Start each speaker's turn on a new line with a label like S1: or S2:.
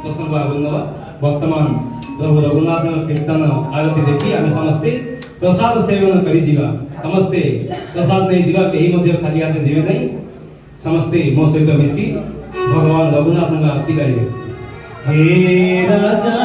S1: प्रसंग आबंधवा वर्तमान प्रभु रघुनाथ कीर्तन आरती देखी आम समस्ते प्रसाद सेवन करी जीवा समस्ते प्रसाद नहीं जीवा कहीं मध्य खाली हाथ जीवे नहीं समस्ते मो सहित मिसी भगवान रघुनाथ आरती गाइबे। हे राजा